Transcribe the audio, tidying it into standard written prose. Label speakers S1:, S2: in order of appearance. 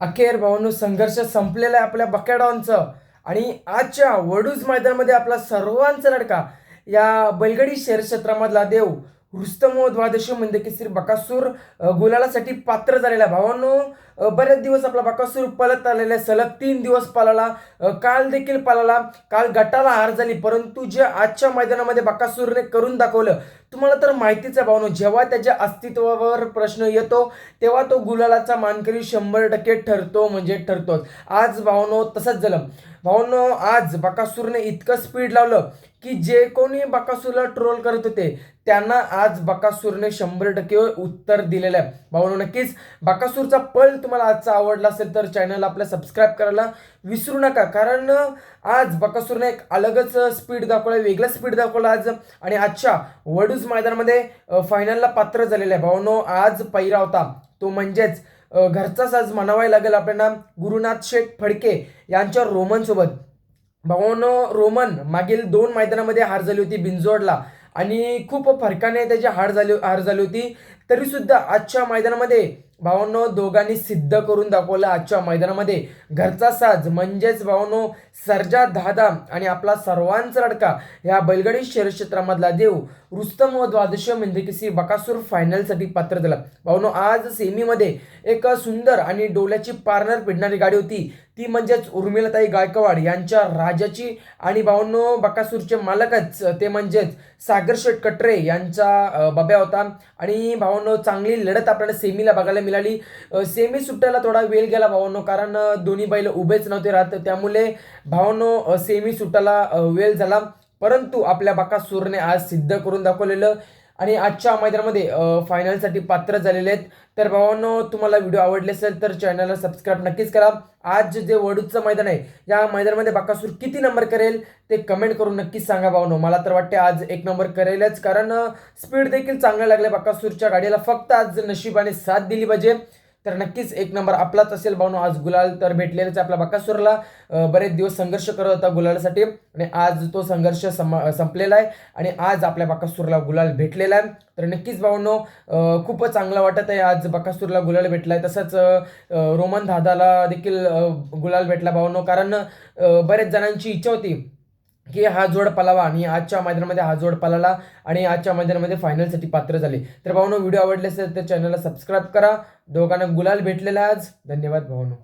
S1: अखेर भावांनो संघर्ष संपलेला आहे आपल्या बकेडॉनचं. आणि आजच्या वडूज मैदानामध्ये आपला सर्वांचा लडका या बैलगाडी शर्यत क्षेत्रामधला देव रुस्तम द्वादशी म्हणजे केसरी बकासूर गुलालासाठी पात्र झालेला आहे. भावांनो बरेच दिवस आपला बकासूर पळत आलेला आहे, सलग 3 दिवस पळाला, काल देखील पळाला. काल गटाला हार झाली, परंतु जे आजच्या मैदानामध्ये बकासूरने करून दाखवलं तुम्हाला तर माहितीच आहे भावांनो. जेव्हा त्याच्या अस्तित्वावर प्रश्न येतो तेव्हा तो गुलालाचा मानकरी 100% ठरतो म्हणजे ठरतोच. आज भावांनो तसंच झालं. भावांनो आज बकासूरने इतकं स्पीड लावलं की जे कोणी बकासूरला ट्रोल करत होते त्यांना आज बकासूरने 100% उत्तर दिलेलं आहे. भावांनो नक्कीच बकासूरचा पळ तुम्हाला आजचा आवडला असेल तर चॅनल आपलं सबस्क्राईब करायला विसरू नका, कारण आज बकासूरने एक अलगच स्पीड दाखवला, वेगळा स्पीड दाखवला आज. आणि आजच्या वडूज मैदानामध्ये फायनलला पात्र झालेला आहे. भावांनो आज पहिरा होता तो म्हणजेच घरचा साज म्हणावा लागेल आपल्याला, गुरुनाथ शेठ फडके यांच्या रोमन सोबत. भावांनो रोमन मागील 2 मैदानामध्ये हार झाली होती बिनजोडला आणि खूप फरकाने त्याची हार झाली होती. तरी सुद्धा आजच्या मैदानामध्ये भावांनो दोघांनी सिद्ध करून दाखवलं. आजच्या मैदानामध्ये घरचा साज म्हणजेच भावांनो सर्जा दादा आणि आपला सर्वांचा लडका या बैलगाडी शर्यत क्षेत्रामधला देव रुस्तम व द्वादश म्हणजे की बकासूर फायनलसाठी पात्र झाला. भावांनो आज सेमीमध्ये एक सुंदर आणि डोल्याची पारणार पिडणारी गाडी होती, ती म्हणजेच उर्मिलाताई गायकवाड यांच्या राजाची. आणि भावांनो बकासूरचे मालकच ते म्हणजेच सागर शेठ कटरे यांचा बब्या होता. आणि भावांनो चांगली लढत आपल्याला सेमीला बघायला मिळाली. सेमी सुटायला थोडा वेळ गेला भावांनो, कारण दोन्ही बैल उभेच नव्हते राहत, त्यामुळे भावांनो सेमी सुटायला वेळ झाला. परंतु आपल्या बकासूरने आज सिद्ध करून दाखवलेलं आणि आजच्या मैदानामध्ये फायनलसाठी पात्र झालेले आहेत. तर भावांनो तुम्हाला व्हिडिओ आवडले असेल तर चॅनलला सबस्क्राईब नक्कीच करा. आज जे वडूजचं मैदान आहे या मैदानामध्ये बकासूर किती नंबर करेल ते कमेंट करून नक्कीच सांगा भावांनो. मला तर वाटते आज 1 नंबर करेलच, कारण स्पीड देखील चांगला लागले बकासूरच्या गाडीला, फक्त आज नशिबाने साथ दिली पाहिजे. तर नक्कीच 1 नंबर आपलाच असेल भावांनो. आज गुलाल तर भेटलेलाच आपला बकासूरला, बरेच दिवस संघर्ष करत होता गुलालासाठी आणि आज तो संघर्ष संपलेला आहे आणि आज आपल्या बकासूरला गुलाल भेटलेला आहे. तर नक्कीच भावांनो खूपच चांगलं वाटत आहे आज बकासूरला गुलाल भेटलाय. तसंच रोमन दादाला देखील गुलाल भेटला भावांनो, कारण बरेच जणांची इच्छा होती की हा जोड पलावा आणि आजच्या मैदानामध्ये हा जोड पलाला आणि आजच्या मैदानामध्ये फायनलसाठी पात्र झाले. तर भावांनो व्हिडिओ आवडले असेल तर चॅनलला सबस्क्राईब करा. दोघांना गुलाल भेटलेला आज. धन्यवाद भावांनो.